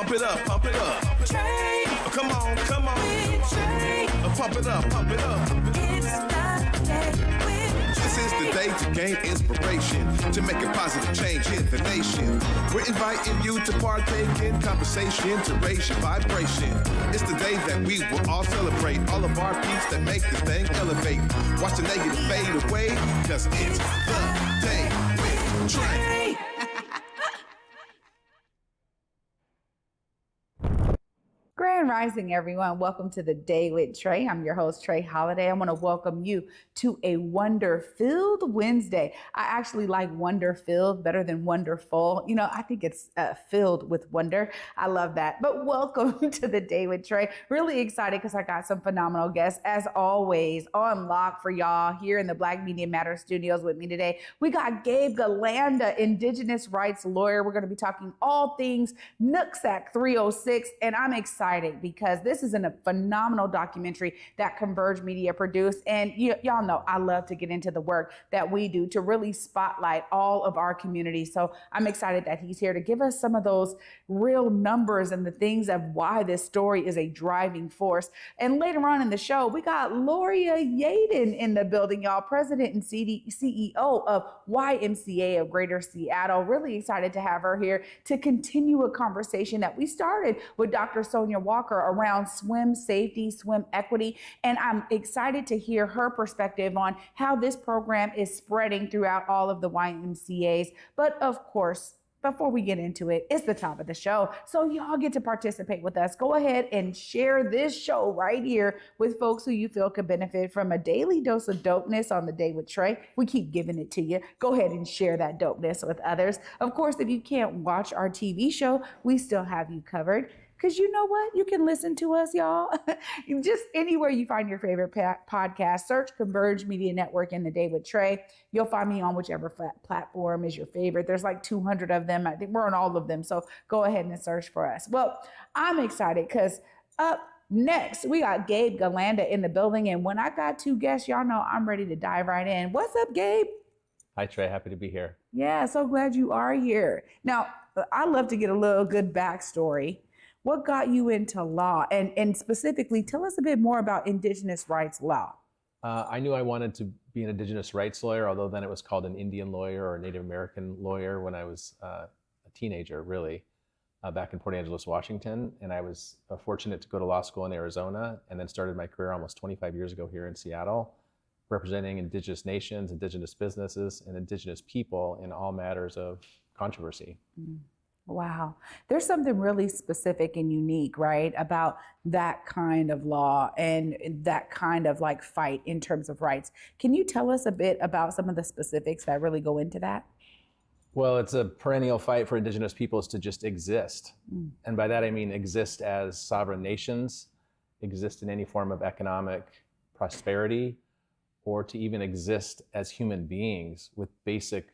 Pump it up, pump it up. Trae. Come on, come on. With Trae. Pump it up, pump it up. It's the day with This is the day to gain inspiration, to make a positive change in the nation. We're inviting you to partake in conversation, to raise your vibration. It's the day that we will all celebrate all of our peace that make this thing elevate. Watch the negative fade away, cause it's the day with Trae. Grand Rising, everyone. Welcome to the Day with Trae. I'm your host, Trae Holiday. I want to welcome you to a wonder-filled Wednesday. I actually like wonder-filled better than wonderful. You know, I think it's filled with wonder. I love that. But welcome to the Day with Trae. Really excited because I got some phenomenal guests, as always, on lock for y'all here in the Black Media Matters studios with me today. We got Gabe Galanda, Indigenous rights lawyer. We're going to be talking all things Nooksack 306, and I'm excited because this is a phenomenal documentary that Converge Media produced. And y'all know I love to get into the work that we do to really spotlight all of our community. So I'm excited that he's here to give us some of those real numbers and the things of why this story is a driving force. And later on in the show, we got Loria Yeadon in the building, y'all, president and CEO of YMCA of Greater Seattle. Really excited to have her here to continue a conversation that we started with Dr. Sonia Walker around swim safety, swim equity. And I'm excited to hear her perspective on how this program is spreading throughout all of the YMCAs. But of course, before we get into it, it's the top of the show. So y'all get to participate with us. Go ahead and share this show right here with folks who you feel could benefit from a daily dose of dopeness on the Day with Trae. We keep giving it to you. Go ahead and share that dopeness with others. Of course, if you can't watch our TV show, we still have you covered. Because you know what? You can listen to us, y'all. Just anywhere you find your favorite podcast, search Converge Media Network in the Day with Trae. You'll find me on whichever platform is your favorite. There's like 200 of them. I think we're on all of them. So go ahead and search for us. Well, I'm excited because up next, we got Gabe Galanda in the building. And when I got two guests, y'all know I'm ready to dive right in. What's up, Gabe? Hi, Trae. Happy to be here. Yeah, so glad you are here. Now, I love to get a little good backstory. What got you into law? And specifically, tell us a bit more about Indigenous rights law. I knew I wanted to be an Indigenous rights lawyer, although then it was called an Indian lawyer or a Native American lawyer when I was a teenager, really, back in Port Angeles, Washington. And I was fortunate to go to law school in Arizona and then started my career almost 25 years ago here in Seattle, representing Indigenous nations, Indigenous businesses, and Indigenous people in all matters of controversy. Mm. Wow. There's something really specific and unique, right, about that kind of law and that kind of like fight in terms of rights. Can you tell us a bit about some of the specifics that really go into that? Well, it's a perennial fight for Indigenous peoples to just exist. And by that, I mean exist as sovereign nations, exist in any form of economic prosperity, or to even exist as human beings with basic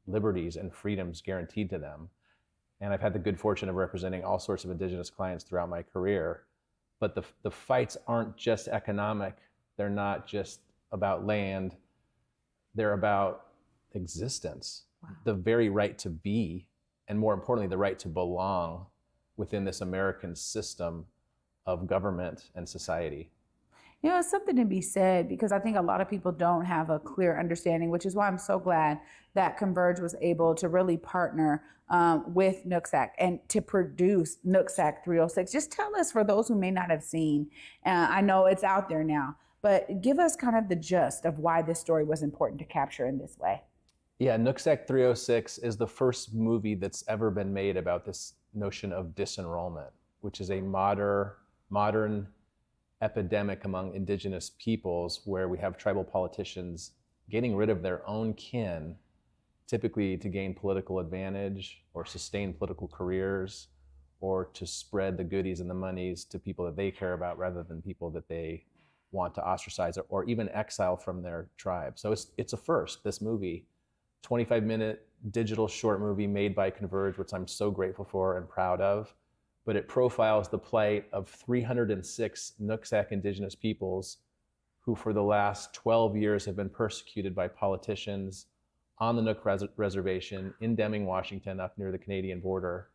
liberties and freedoms guaranteed to them. And I've had the good fortune of representing all sorts of Indigenous clients throughout my career. But the fights aren't just economic. They're not just about land. They're about existence, wow. The very right to be, and more importantly, the right to belong within this American system of government and society. You know, it's something to be said because I think a lot of people don't have a clear understanding, which is why I'm so glad that Converge was able to really partner with Nooksack and to produce Nooksack 306. Just tell us, for those who may not have seen, I know it's out there now, but give us kind of the gist of why this story was important to capture in this way. Yeah, Nooksack 306 is the first movie that's ever been made about this notion of disenrollment, which is a modern epidemic among Indigenous peoples where we have tribal politicians getting rid of their own kin, typically to gain political advantage or sustain political careers or to spread the goodies and the monies to people that they care about rather than people that they want to ostracize or even exile from their tribe. So it's a first, this movie, 25-minute digital short movie made by Converge, which I'm so grateful for and proud of. But it profiles the plight of 306 Nooksack Indigenous peoples who for the last 12 years have been persecuted by politicians on the Nook Reservation in Deming, Washington, up near the Canadian border.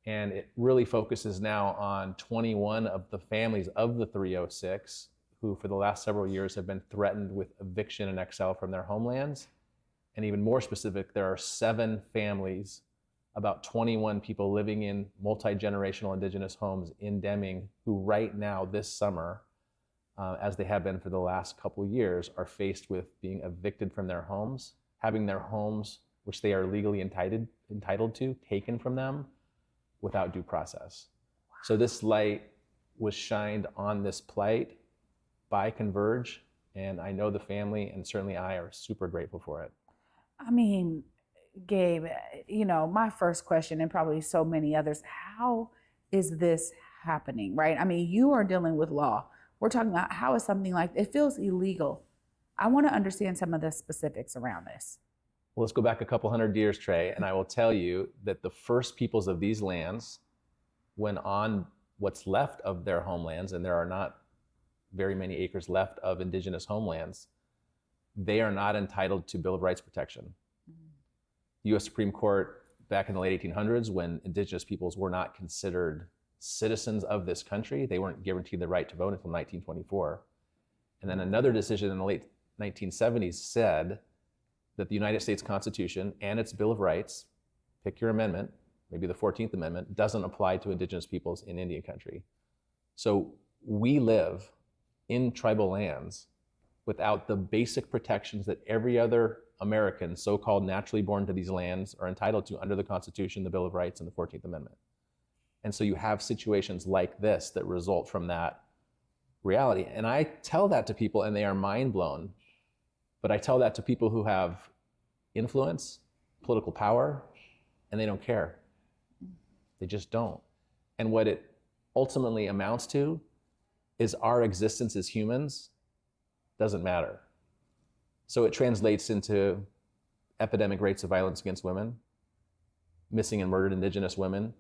And it really focuses now on 21 of the families of the 306 who for the last several years have been threatened with eviction and exile from their homelands. And even more specific, there are 7 families, about 21 people living in multi-generational indigenous homes in Deming who right now this summer, as they have been for the last couple of years, are faced with being evicted from their homes, having their homes, which they are legally entitled to, taken from them without due process. So this light was shined on this plight by Converge, and I know the family and certainly I are super grateful for it. I mean, Gabe, my first question, and probably so many others, how is this happening, right? I mean, you are dealing with law. We're talking about how is something like, it feels illegal. I want to understand some of the specifics around this. Well, let's go back a couple hundred years, Trae, and I will tell you that the first peoples of these lands, when on what's left of their homelands, and there are not very many acres left of indigenous homelands, they are not entitled to Bill of Rights protection. The U.S. Supreme Court, back in the late 1800s, when indigenous peoples were not considered citizens of this country, they weren't guaranteed the right to vote until 1924. And then another decision in the late 1970s said that the United States Constitution and its Bill of Rights, pick your amendment, maybe the 14th Amendment, doesn't apply to indigenous peoples in Indian country. So we live in tribal lands without the basic protections that every other American, so-called naturally born to these lands, are entitled to under the Constitution, the Bill of Rights, and the 14th Amendment. And so you have situations like this that result from that reality. And I tell that to people and they are mind blown, but I tell that to people who have influence, political power, and they don't care. They just don't. And what it ultimately amounts to is our existence as humans doesn't matter. So it translates into epidemic rates of violence against women, missing and murdered indigenous women,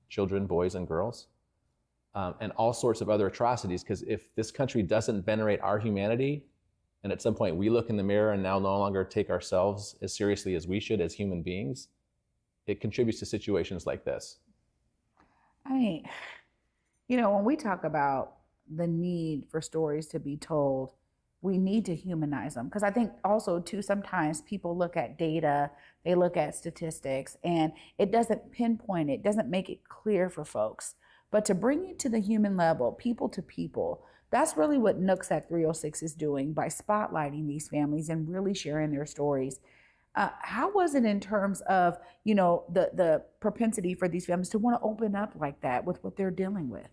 children, boys, and girls, and all sorts of other atrocities. Because if this country doesn't venerate our humanity, and at some point we look in the mirror and now no longer take ourselves as seriously as we should as human beings, it contributes to situations like this. I mean, when we talk about the need for stories to be told, we need to humanize them. Because I think also too, sometimes people look at data, they look at statistics, and it doesn't pinpoint it, doesn't make it clear for folks. But to bring it to the human level, people to people, that's really what Nooksack 306 is doing by spotlighting these families and really sharing their stories. How was it in terms of, the propensity for these families to want to open up like that with what they're dealing with?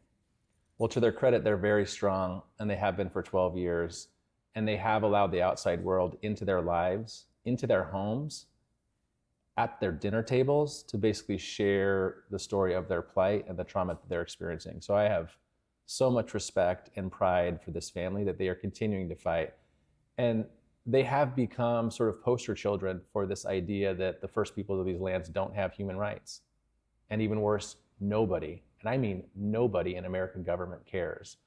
Well, to their credit, they're very strong, and they have been for 12 years. And they have allowed the outside world into their lives, into their homes, at their dinner tables, to basically share the story of their plight and the trauma that they're experiencing. So I have so much respect and pride for this family that they are continuing to fight. And they have become sort of poster children for this idea that the first people of these lands don't have human rights. And even worse, nobody, and I mean nobody in American government cares.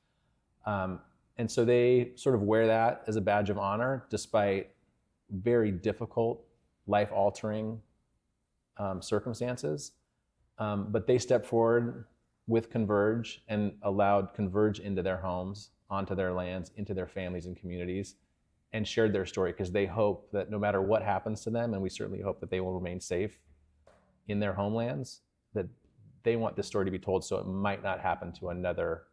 And so they sort of wear that as a badge of honor, despite very difficult, life-altering circumstances. But they stepped forward with Converge and allowed Converge into their homes, onto their lands, into their families and communities, and shared their story because they hope that no matter what happens to them, and we certainly hope that they will remain safe in their homelands, that they want this story to be told so it might not happen to another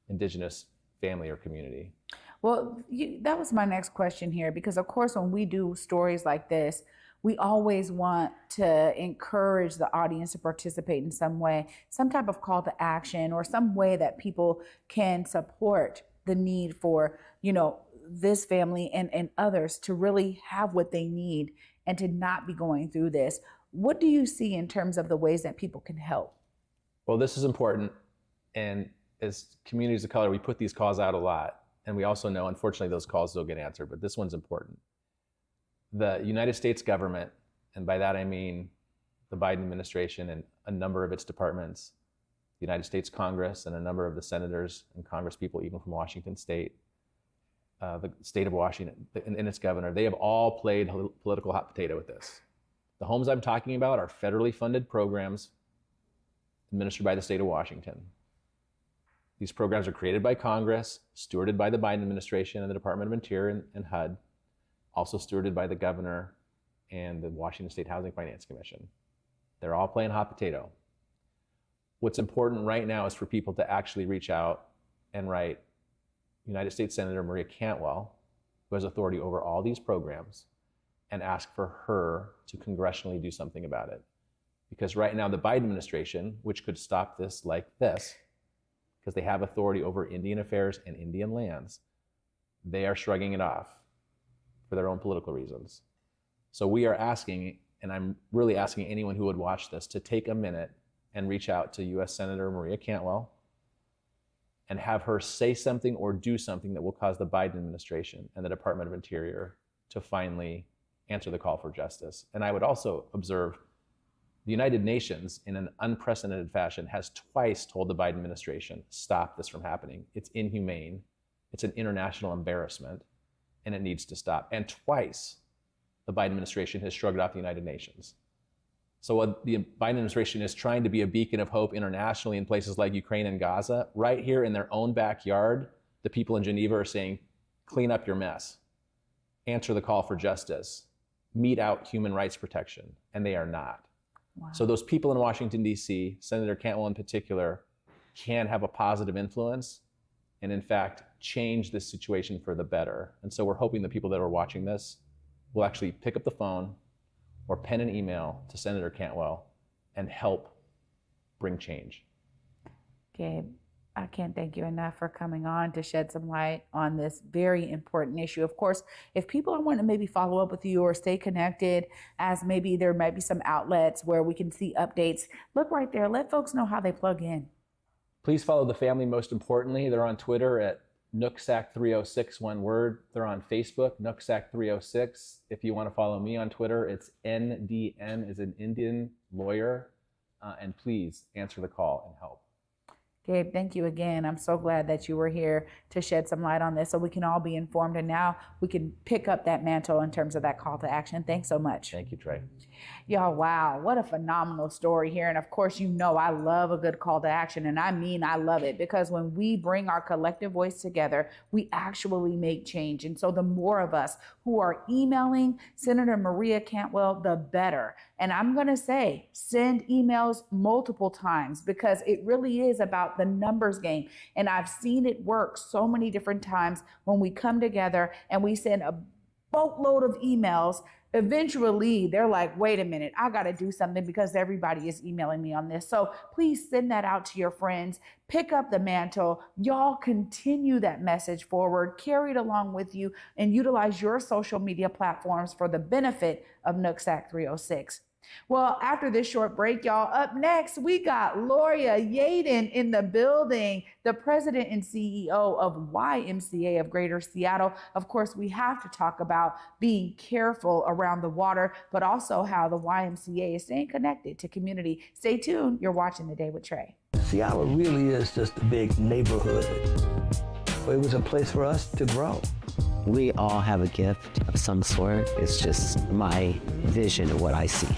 indigenous family or community. Well, that was my next question here, because of course, when we do stories like this, we always want to encourage the audience to participate in some way, some type of call to action or some way that people can support the need for, this family and others to really have what they need and to not be going through this. What do you see in terms of the ways that people can help? Well, this is important. And as communities of color, we put these calls out a lot. And we also know, unfortunately, those calls don't get answered, but this one's important. The United States government, and by that I mean the Biden administration and a number of its departments, the United States Congress and a number of the senators and Congress people, even from Washington State, the state of Washington and its governor, they have all played political hot potato with this. The homes I'm talking about are federally funded programs administered by the state of Washington. These programs are created by Congress, stewarded by the Biden administration and the Department of Interior and HUD, also stewarded by the governor and the Washington State Housing Finance Commission. They're all playing hot potato. What's important right now is for people to actually reach out and write United States Senator Maria Cantwell, who has authority over all these programs, and ask for her to congressionally do something about it. Because right now the Biden administration, which could stop this like this, because they have authority over Indian affairs and Indian lands, they are shrugging it off for their own political reasons. So we are asking, and I'm really asking anyone who would watch this, to take a minute and reach out to US Senator Maria Cantwell and have her say something or do something that will cause the Biden administration and the Department of Interior to finally answer the call for justice. And I would also observe the United Nations, in an unprecedented fashion, has twice told the Biden administration, stop this from happening. It's inhumane, it's an international embarrassment, and it needs to stop. And twice, the Biden administration has shrugged off the United Nations. So what the Biden administration is trying to be a beacon of hope internationally in places like Ukraine and Gaza, right here in their own backyard, the people in Geneva are saying, clean up your mess, answer the call for justice, mete out human rights protection, and they are not. Wow. So those people in Washington, D.C., Senator Cantwell in particular, can have a positive influence and in fact change this situation for the better. And so we're hoping the people that are watching this will actually pick up the phone or pen an email to Senator Cantwell and help bring change. Gabe, I can't thank you enough for coming on to shed some light on this very important issue. Of course, if people want to maybe follow up with you or stay connected, as maybe there might be some outlets where we can see updates, look right there. Let folks know how they plug in. Please follow the family most importantly. They're on Twitter at Nooksack306, one word. They're on Facebook, Nooksack306. If you want to follow me on Twitter, it's NDN as an Indian lawyer. And please answer the call and help. Gabe, thank you again. I'm so glad that you were here to shed some light on this so we can all be informed, and now we can pick up that mantle in terms of that call to action. Thanks so much. Thank you, Trae. Y'all, wow, what a phenomenal story here. And of course, you know I love a good call to action, and I mean I love it, because when we bring our collective voice together, we actually make change. And so the more of us who are emailing Senator Maria Cantwell, the better. And I'm going to say, send emails multiple times, because it really is about the numbers game. And I've seen it work so many different times when we come together and we send a boatload of emails. Eventually, they're like, wait a minute, I got to do something because everybody is emailing me on this. So please send that out to your friends. Pick up the mantle. Y'all continue that message forward, carry it along with you, and utilize your social media platforms for the benefit of Nooksack 306. Well, after this short break, y'all, up next, we got Loria Yeadon in the building, the president and CEO of YMCA of Greater Seattle. Of course, we have to talk about being careful around the water, but also how the YMCA is staying connected to community. Stay tuned. You're watching The Day with Trae. Seattle really is just a big neighborhood. It was a place for us to grow. We all have a gift of some sort. It's just my vision of what I see.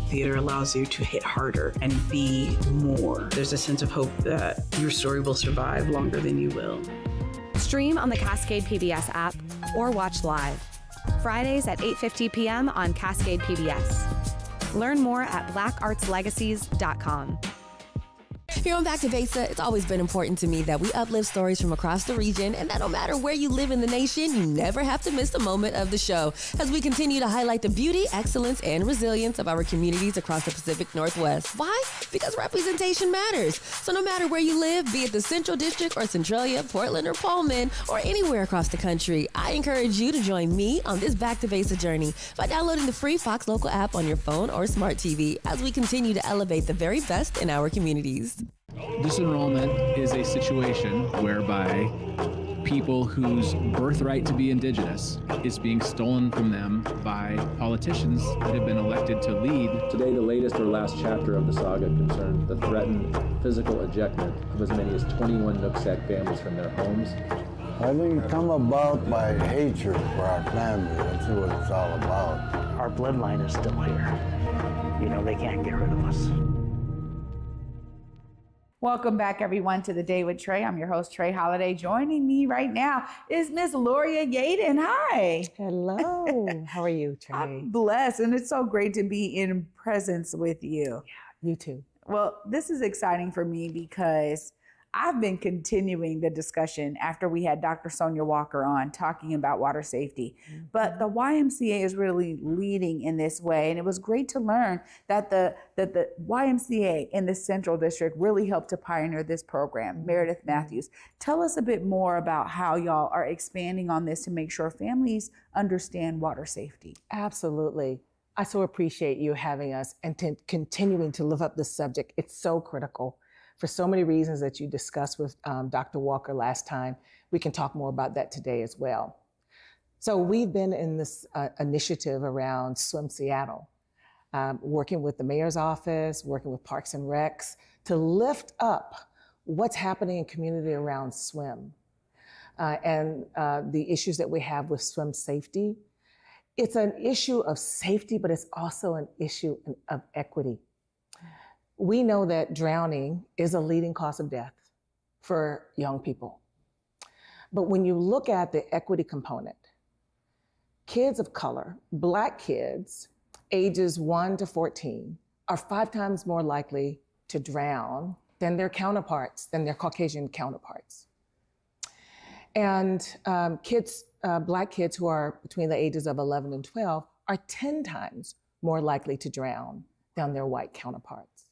Theater allows you to hit harder and be more. There's a sense of hope that your story will survive longer than you will. Stream on the Cascade PBS app or watch live. Fridays at 8:50 p.m. on Cascade PBS. Learn more at blackartslegacies.com. Here on Back to Vesa, it's always been important to me that we uplift stories from across the region, and that no matter where you live in the nation, you never have to miss a moment of the show as we continue to highlight the beauty, excellence, and resilience of our communities across the Pacific Northwest. Why? Because representation matters. So no matter where you live, be it the Central District or Centralia, Portland or Pullman, or anywhere across the country, I encourage you to join me on this Back to Vesa journey by downloading the free Fox Local app on your phone or smart TV as we continue to elevate the very best in our communities. Disenrollment is a situation whereby people whose birthright to be Indigenous is being stolen from them by politicians that have been elected to lead. Today, the latest or last chapter of the saga concerns the threatened physical ejectment of as many as 21 Nooksack families from their homes. I think it come about by hatred for our family. That's what it's all about. Our bloodline is still here. You know, they can't get rid of us. Welcome back, everyone, to The Day with Trae. I'm your host, Trae Holiday. Joining me right now is Miss Loria Yeadon. Hi. Hello. How are you, Trae? I'm blessed, and it's so great to be in presence with you. You too. Well, this is exciting for me because I've been continuing the discussion after we had Dr. Sonia Walker on talking about water safety. But the YMCA is really leading in this way. And it was great to learn that the YMCA in the Central District really helped to pioneer this program. Meredith Matthews, tell us a bit more about how y'all are expanding on this to make sure families understand water safety. Absolutely. I so appreciate you having us and continuing to lift up this subject. It's so critical. For so many reasons that you discussed with Dr. Walker last time. We can talk more about that today as well. So we've been in this initiative around Swim Seattle, working with the mayor's office, working with Parks and Recs to lift up what's happening in community around swim and the issues that we have with swim safety. It's an issue of safety, but it's also an issue of equity. We know that drowning is a leading cause of death for young people. But when you look at the equity component, kids of color, Black kids, ages 1 to 14, are 5 times more likely to drown than their counterparts, than their Caucasian counterparts. And Black kids who are between the ages of 11 and 12 are 10 times more likely to drown than their white counterparts.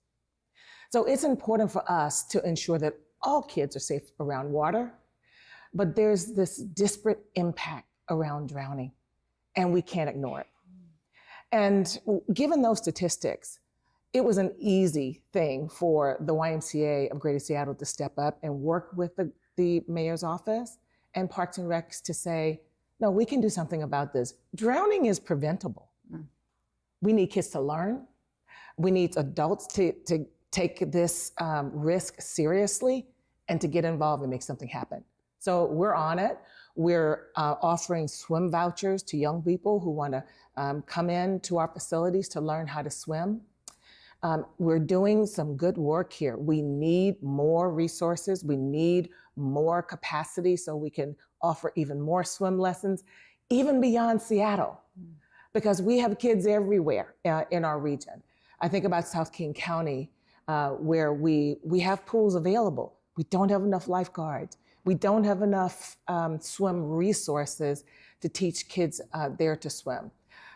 So it's important for us to ensure that all kids are safe around water, but there's this disparate impact around drowning, and we can't ignore it. And given those statistics, it was an easy thing for the YMCA of Greater Seattle to step up and work with the mayor's office and Parks and Recs to say, no, we can do something about this. Drowning is preventable. We need kids to learn. We need adults to take this risk seriously and to get involved and make something happen. So we're on it. We're offering swim vouchers to young people who want to come in to our facilities to learn how to swim. We're doing some good work here. We need more resources. We need more capacity so we can offer even more swim lessons, even beyond Seattle, because we have kids everywhere in our region. I think about South King County, where we have pools available. We don't have enough lifeguards. We don't have enough swim resources to teach kids there to swim.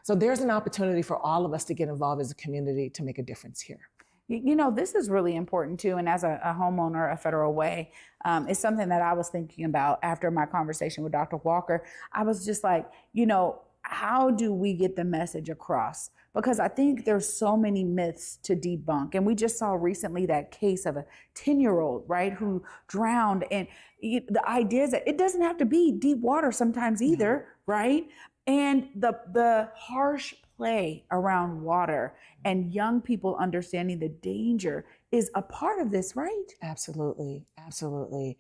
So there's an opportunity for all of us to get involved as a community to make a difference here. You know, this is really important too. And as a homeowner, a Federal Way, it's something that I was thinking about after my conversation with Dr. Walker. I was just like, you know, how do we get the message across? Because I think there's so many myths to debunk. And we just saw recently that case of a 10-year-old, right, who drowned. And the idea is that it doesn't have to be deep water sometimes either, right? And the harsh play around water and young people understanding the danger is a part of this, right? Absolutely, absolutely.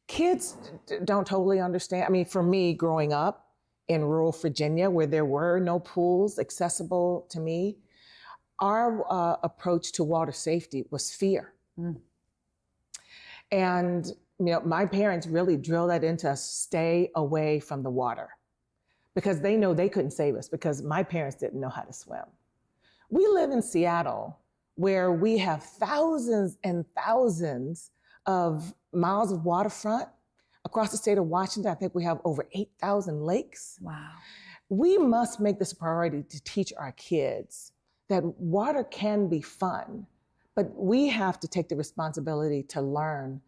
Kids don't totally understand. I mean, for me, growing up in rural Virginia, where there were no pools accessible to me, our approach to water safety was fear. And you know, my parents really drilled that into us: stay away from the water, because they know they couldn't save us because my parents didn't know how to swim. We live in Seattle, where we have thousands and thousands of miles of waterfront. Across the state of Washington, I think we have over 8,000 lakes. Wow. We must make this a priority to teach our kids that water can be fun, but we have to take the responsibility to learn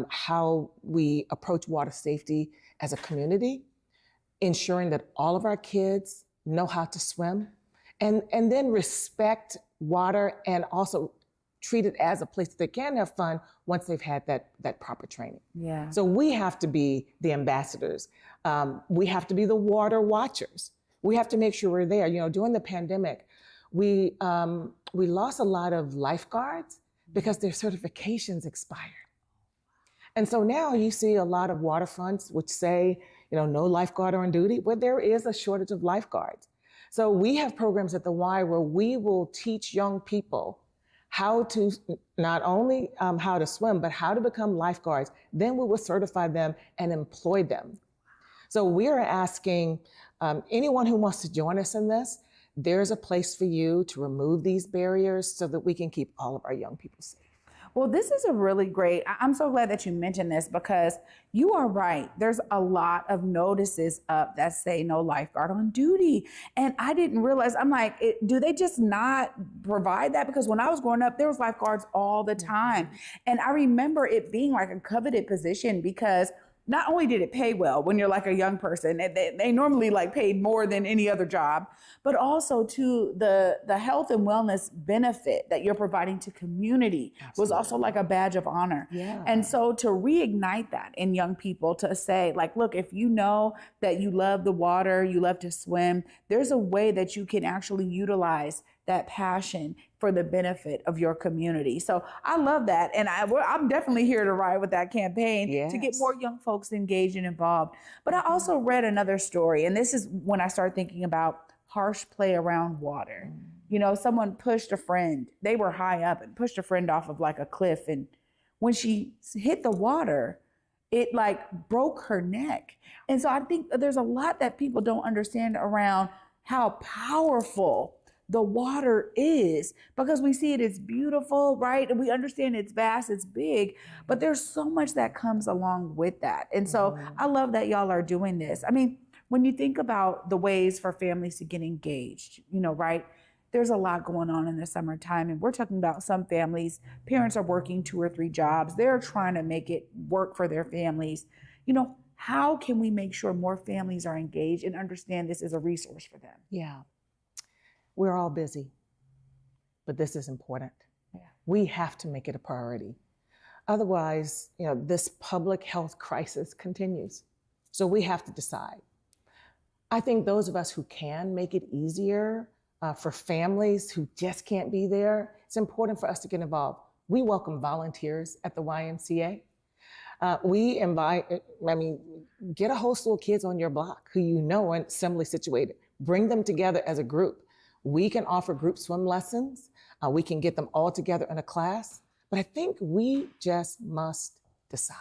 how we approach water safety as a community, ensuring that all of our kids know how to swim, and then respect water and also treat it as a place that they can have fun once they've had that proper training. Yeah. So we have to be the ambassadors. We have to be the water watchers. We have to make sure we're there. You know, during the pandemic, we lost a lot of lifeguards because their certifications expired. And so now you see a lot of waterfronts which say, you know, no lifeguard on duty, where there is a shortage of lifeguards. So we have programs at the Y where we will teach young people how to not only how to swim, but how to become lifeguards. Then we will certify them and employ them. So we are asking anyone who wants to join us in this, there's a place for you to remove these barriers so that we can keep all of our young people safe. Well, this is a really great, I'm so glad that you mentioned this because you are right. There's a lot of notices up that say no lifeguard on duty. And I didn't realize, I'm like, do they just not provide that? Because when I was growing up, there was lifeguards all the time. And I remember it being like a coveted position because not only did it pay well when you're like a young person, they normally like paid more than any other job, but also to the health and wellness benefit that you're providing to community was also like a badge of honor. Yeah. And so to reignite that in young people to say like, look, if you know that you love the water, you love to swim, there's a way that you can actually utilize that passion for the benefit of your community. So I love that. And I'm definitely here to ride with that campaign to get more young folks engaged and involved. But I also read another story, and this is when I started thinking about harsh play around water. You know, someone pushed a friend. They were high up and pushed a friend off of like a cliff. And when she hit the water, it like broke her neck. And so I think there's a lot that people don't understand around how powerful the water is, because we see it as beautiful, right? And we understand it's vast, it's big, but there's so much that comes along with that. And so I love that y'all are doing this. I mean, when you think about the ways for families to get engaged, you know, right? There's a lot going on in the summertime, and we're talking about some families, parents are working 2 or 3 jobs. They're trying to make it work for their families. You know, how can we make sure more families are engaged and understand this is a resource for them? Yeah. We're all busy, but this is important. Yeah. We have to make it a priority. Otherwise, you know, this public health crisis continues. So we have to decide. I think those of us who can make it easier for families who just can't be there, it's important for us to get involved. We welcome volunteers at the YMCA. We invite, get a whole slew of kids on your block who you know are similarly situated. Bring them together as a group. We can offer group swim lessons. We can get them all together in a class. But I think we just must decide.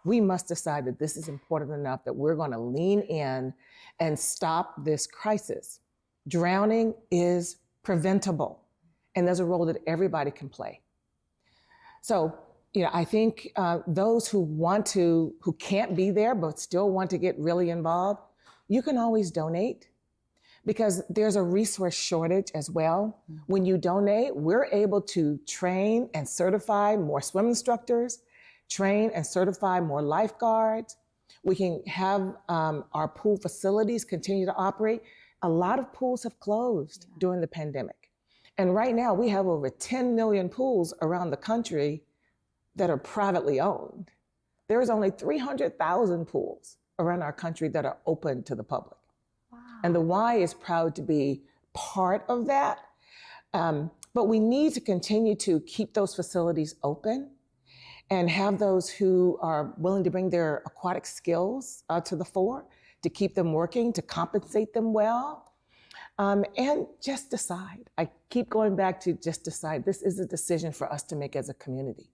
We must decide that this is important enough that we're going to lean in and stop this crisis. Drowning is preventable, and there's a role that everybody can play. So, you know, I think those who can't be there but still want to get really involved, you can always donate, because there's a resource shortage as well. When you donate, we're able to train and certify more swim instructors, train and certify more lifeguards. We can have our pool facilities continue to operate. A lot of pools have closed during the pandemic. And right now we have over 10 million pools around the country that are privately owned. There's only 300,000 pools around our country that are open to the public. And the Y is proud to be part of that. But we need to continue to keep those facilities open and have those who are willing to bring their aquatic skills to the fore, to keep them working, to compensate them well, and just decide. I keep going back to just decide. This is a decision for us to make as a community.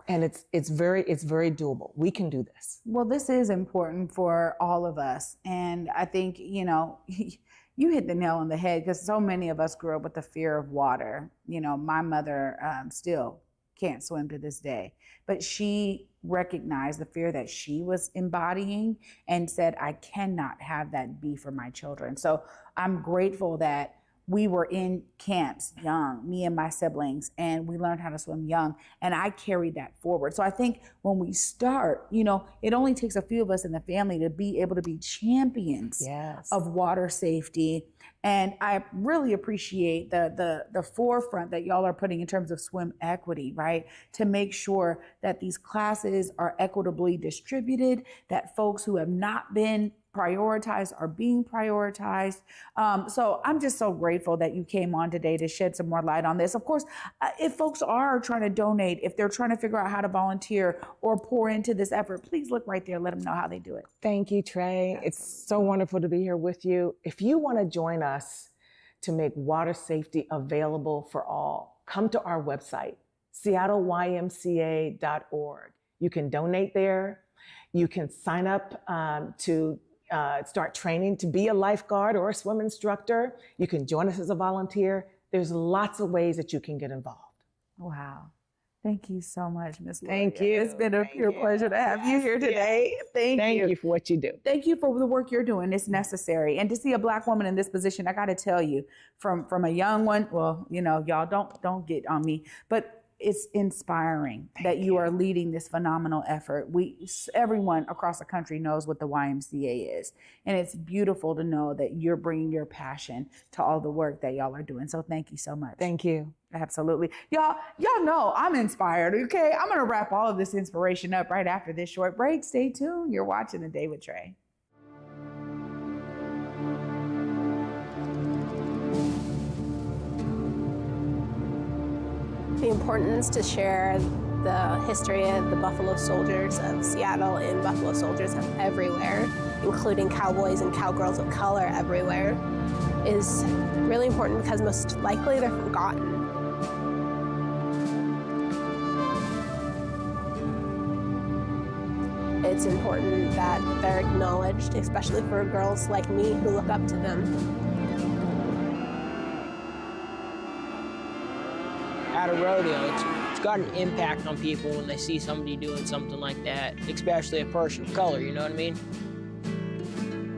And it's very doable. We can do this. Well, this is important for all of us. And I think, you know, you hit the nail on the head, because so many of us grew up with the fear of water. You know, my mother still can't swim to this day, but she recognized the fear that she was embodying and said, I cannot have that be for my children. So I'm grateful that we were in camps young, me and my siblings, and we learned how to swim young, and I carried that forward. So I think when we start, you know, it only takes a few of us in the family to be able to be champions of water safety. And I really appreciate the forefront that y'all are putting in terms of swim equity, right? To make sure that these classes are equitably distributed, that folks who have not been prioritized are being prioritized. So I'm just so grateful that you came on today to shed some more light on this. Of course, if folks are trying to donate, if they're trying to figure out how to volunteer or pour into this effort, please look right there. Let them know how they do it. Thank you, Trae. Absolutely. It's so wonderful to be here with you. If you want to join us to make water safety available for all, come to our website, seattleymca.org. You can donate there. You can sign up to start training to be a lifeguard or a swim instructor. You can join us as a volunteer. There's lots of ways that you can get involved. Wow. Thank you so much, Ms. Loria. Thank you. It's been a pure pleasure to have you here today. Thank you. Thank you for what you do. Thank you for the work you're doing. It's necessary. And to see a Black woman in this position, I got to tell you, from a young one, well, you know, y'all don't get on me, but it's inspiring that you are leading this phenomenal effort. Everyone across the country knows what the YMCA is. And it's beautiful to know that you're bringing your passion to all the work that y'all are doing. So thank you so much. Thank you. Absolutely. Y'all know I'm inspired, okay? I'm going to wrap all of this inspiration up right after this short break. Stay tuned. You're watching The Day with Trae. The importance to share the history of the Buffalo Soldiers of Seattle and Buffalo Soldiers of everywhere, including cowboys and cowgirls of color everywhere, is really important because most likely they're forgotten. It's important that they're acknowledged, especially for girls like me who look up to them. At a rodeo, it's got an impact on people when they see somebody doing something like that, especially a person of color, you know what I mean?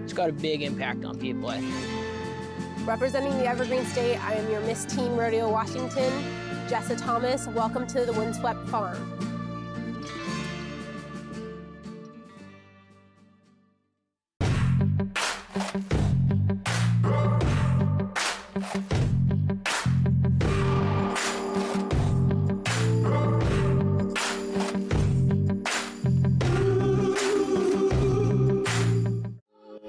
It's got a big impact on people, I think. Representing the Evergreen State, I am your Miss Teen Rodeo Washington, Jessa Thomas. Welcome to the Windswept Farm.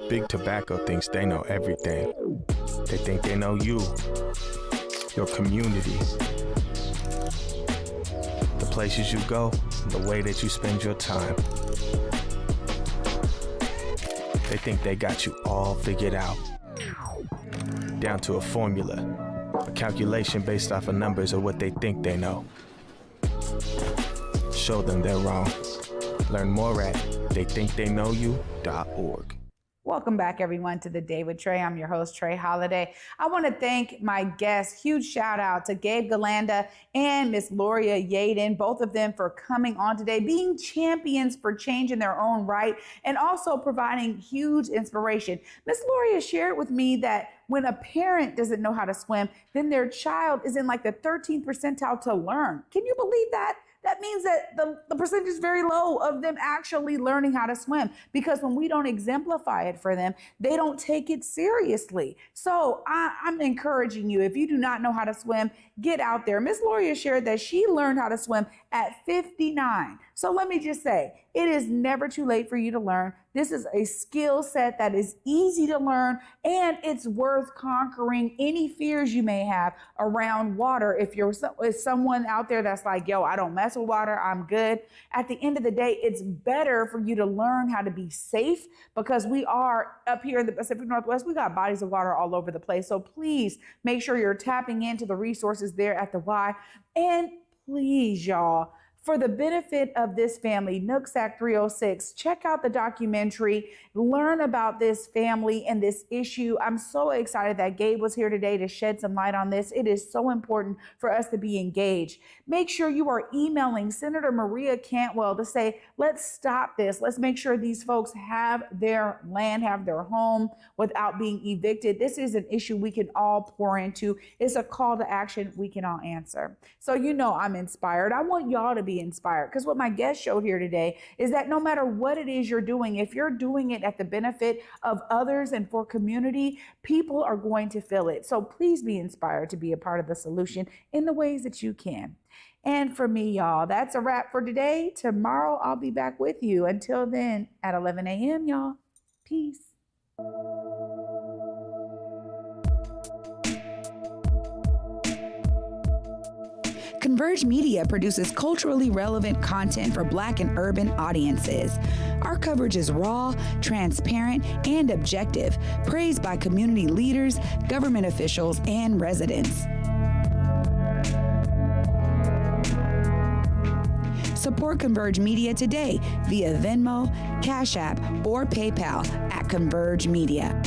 Big Tobacco thinks they know everything. They think they know you, your community, the places you go, the way that you spend your time. They think they got you all figured out, down to a formula, a calculation based off of numbers of what they think they know. Show them they're wrong. Learn more at theythinktheyknowyou.org. Welcome back, everyone, to The Day with Trae. I'm your host, Trae Holiday. I want to thank my guests. Huge shout out to Gabe Galanda and Miss Loria Yeadon, both of them for coming on today, being champions for change in their own right, and also providing huge inspiration. Miss Loria shared with me that when a parent doesn't know how to swim, then their child is in like the 13th percentile to learn. Can you believe that? That means that the percentage is very low of them actually learning how to swim, because when we don't exemplify it for them, they don't take it seriously. So I'm encouraging you, if you do not know how to swim, get out there. Miss Loria shared that she learned how to swim at 59. So let me just say, it is never too late for you to learn. This is a skill set that is easy to learn, and it's worth conquering any fears you may have around water. If you're someone out there that's like, yo, I don't mess with water, I'm good. At the end of the day, it's better for you to learn how to be safe, because we are up here in the Pacific Northwest, we got bodies of water all over the place. So please make sure you're tapping into the resources there at the Y. And please, y'all, for the benefit of this family, Nooksack 306, check out the documentary, learn about this family and this issue. I'm so excited that Gabe was here today to shed some light on this. It is so important for us to be engaged. Make sure you are emailing Senator Maria Cantwell to say, let's stop this. Let's make sure these folks have their land, have their home without being evicted. This is an issue we can all pour into. It's a call to action we can all answer. So you know I'm inspired. I want y'all to be inspired, because what my guest showed here today is that no matter what it is you're doing, if you're doing it at the benefit of others and for community, people are going to feel it. So please be inspired to be a part of the solution in the ways that you can. And for me, y'all, that's a wrap for today. Tomorrow, I'll be back with you. Until then, at 11 a.m., y'all. Peace. Converge Media produces culturally relevant content for Black and urban audiences. Our coverage is raw, transparent, and objective, praised by community leaders, government officials, and residents. Support Converge Media today via Venmo, Cash App, or PayPal at Converge Media.